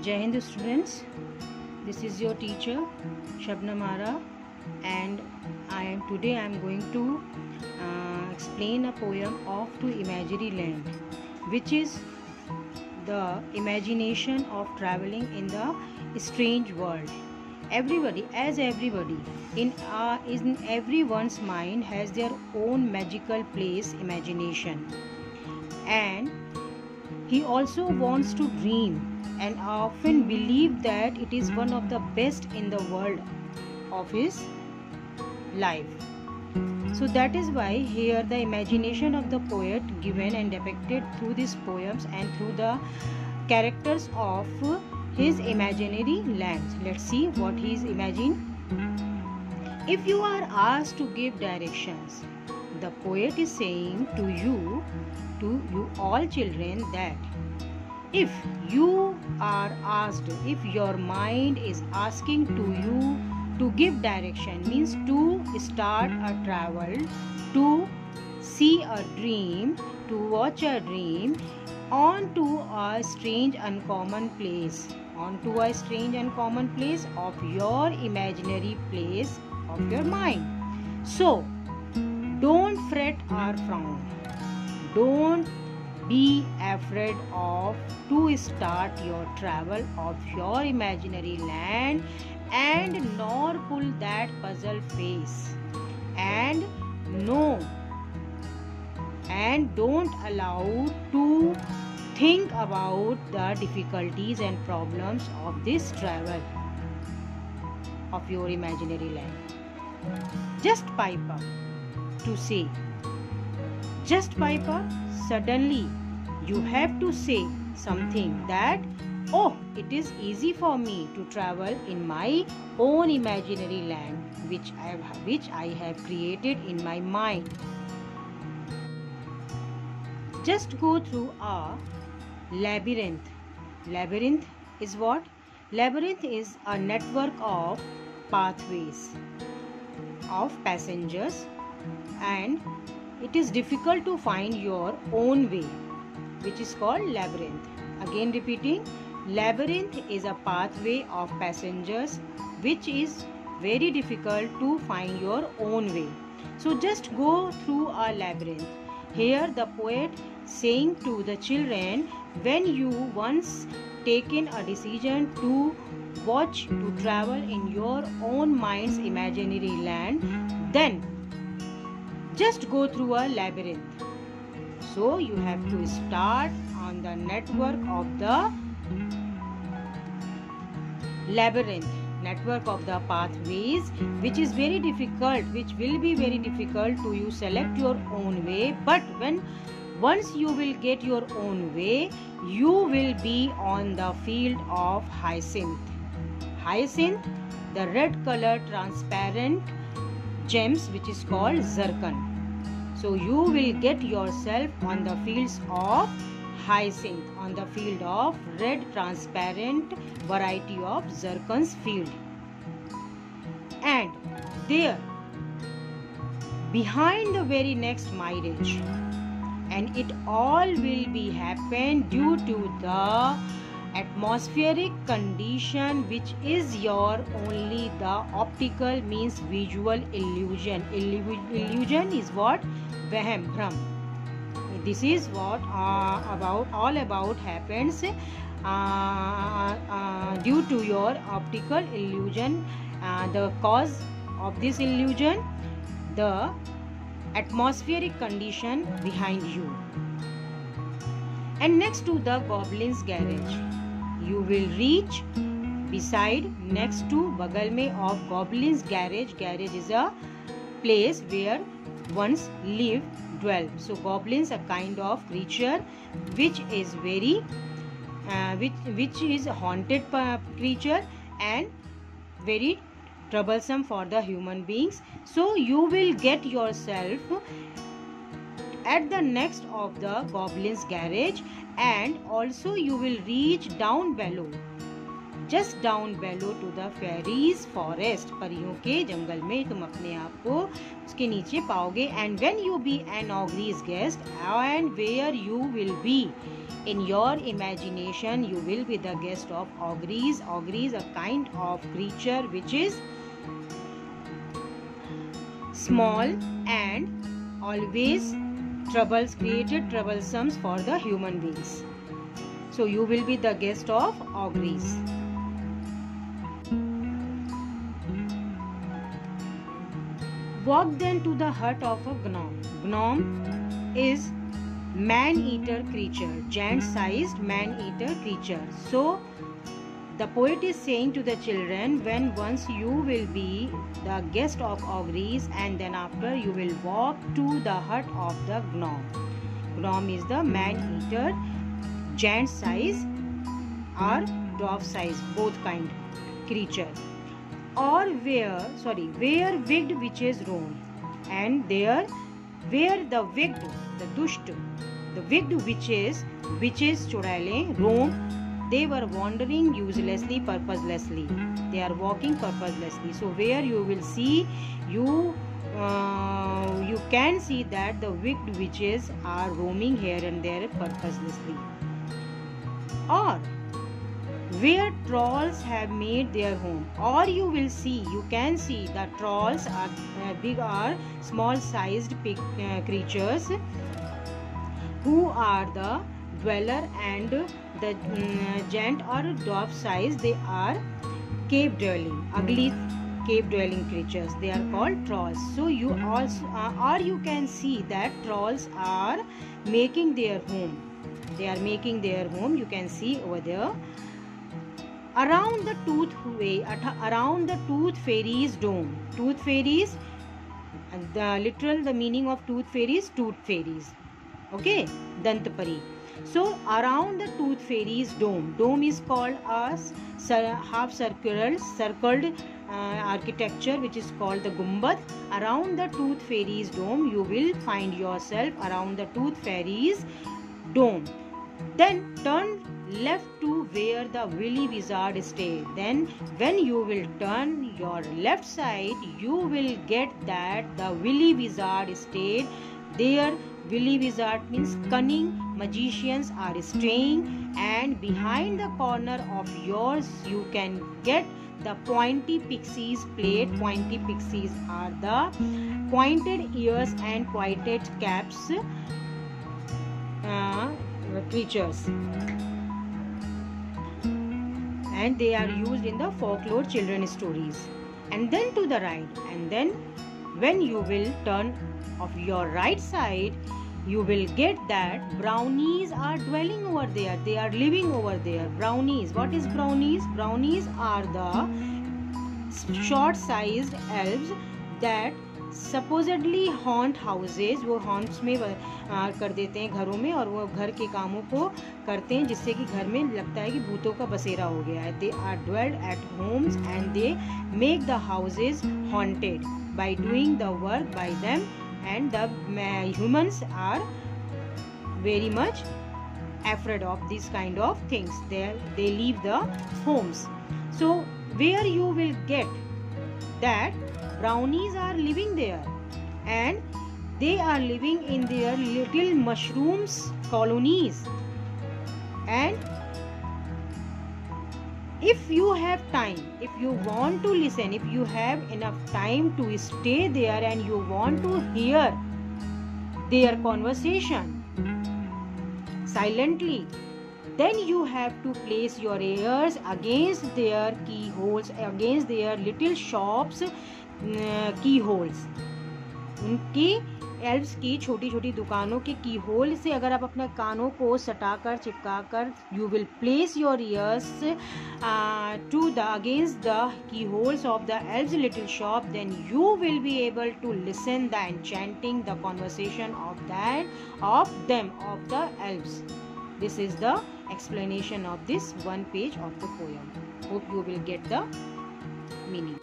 Jai Hind students, this is your teacher Shabnam Ara, and today I am going to explain a poem of To Imaginary Land, which is the imagination of traveling in the strange world. Everybody in everyone's mind has their own magical place, imagination, and he also wants to dream and often believe that it is one of the best in the world of his life. So that is why here the imagination of the poet given and depicted through these poems and through the characters of his imaginary lands. Let's see what he is imagining. If you are asked to give directions, the poet is saying to you all children, that if you are asked, if your mind is asking to you to give direction, means to start a travel, to see a dream, to watch a dream onto a strange uncommon place, of your imaginary place of your mind. So don't fret or frown, don't be afraid of to start your travel of your imaginary land, and nor pull that puzzle face, and don't allow to think about the difficulties and problems of this travel of your imaginary land. Just pipe up to say, just pipe up. Suddenly you have to say something that, oh, it is easy for me to travel in my own imaginary land, which I have created in my mind. Just go through a labyrinth. Labyrinth is what? Labyrinth is a network of pathways of passengers, and it is difficult to find your own way, which is called labyrinth. Again repeating, labyrinth is a pathway of passengers which is very difficult to find your own way. So just go through a labyrinth. Here the poet saying to the children, when you once taken a decision to watch, to travel in your own mind's imaginary land, then just go through a labyrinth. So you have to start on the network of the labyrinth, network of the pathways, which is very difficult, which will be very difficult to you select your own way. But once you will get your own way, you will be on the field of hyacinth. Hyacinth, the red color transparent gems, which is called zircon. So you will get yourself on the fields of hyacinth, on the field of red transparent variety of zircon's field. And there, behind the very next mirage, and it all will be happen due to the atmospheric condition, which is your only the optical, means visual illusion. Illusion is what? Vahm, Bhram. This is what all about happens due to your optical illusion. The cause of this illusion, the atmospheric condition behind you. And next to the Goblin's Garage, you will reach beside, next to bagal mein of Goblin's Garage. Garage is a place where once dwell. So goblins, a kind of creature which is very which is a haunted creature and very troublesome for the human beings. So you will get yourself at the next of the Goblin's Garage, and also you will reach down below just down below to the fairies forest. परियों के जंगल में तुम अपने आप को उसके नीचे पाओगे. And when you be an ogre's guest, and where you will be in your imagination, you will be the guest of ogres. Ogres, a kind of creature which is small and always created troublesome for the human beings. So you will be the guest of ogres. Walk then to the hut of a gnome. Gnome is man-eater creature, giant-sized man-eater creature. So the poet is saying to the children, when once you will be the guest of ogres, and then after you will walk to the hut of the gnome. Gnome is the man-eater, giant size or dwarf size, both kind creature. Or where wicked witches roam, and there where the wicked, the dusht, the wicked witches चुड़ैलें roam, they were wandering uselessly, purposelessly. They are walking purposelessly. So where you will see, you can see that the wicked witches are roaming here and there purposelessly. Or where trolls have made their home, or you can see that trolls are big or small sized creatures who are the dweller, and the giant or dwarf size, they are cave dwelling, ugly cave dwelling creatures, they are called trolls. So you also or you can see that trolls are making their home. They are making their home, you can see over there. Around the tooth fairies dome. Tooth fairies, the meaning of tooth fairies, tooth fairies. Okay, Dantapari. So around the tooth fairies dome. Dome is called as half circled architecture, which is called the gumbad. Around the tooth fairies dome, you will find yourself around the tooth fairies dome. Then turn left to where the Willy Wizard stayed. Then when you will turn your left side, you will get that the Willy Wizard stayed there. Willy Wizard means cunning magicians are staying, and behind the corner of yours you can get the pointy pixies plate. Pointy pixies are the pointed ears and pointed caps creatures, and they are used in the folklore children stories. And then to the right, and then when you will turn of your right side, you will get that brownies are dwelling over there. They are living over there. Brownies. What is brownies? Brownies are the short-sized elves that supposedly haunt houses. वो haunts में कर देते हैं घरों में, और वो घर के कामों को करते हैं जिससे कि घर में लगता है कि भूतों का बसेरा हो गया है. They are dwelled at homes and they make the houses haunted by doing the work by them, and the humans are very much afraid of these kind of things. They leave the homes. So where you will get that brownies are living there, and they are living in their little mushrooms colonies. And if you have time, if you want to listen, if you have enough time to stay there and you want to hear their conversation silently, then you have to place your ears against their keyholes, against their little shops keyholes. उनकी elves की छोटी छोटी दुकानों के की whole से अगर आप अपने कानों को सटाकर चिपकाकर you will place your ears to the against the keyholes of the elves little shop, then you will be able to listen the enchanting, the conversation of the elves. This is the explanation of this one page of the poem. Hope you will get the meaning.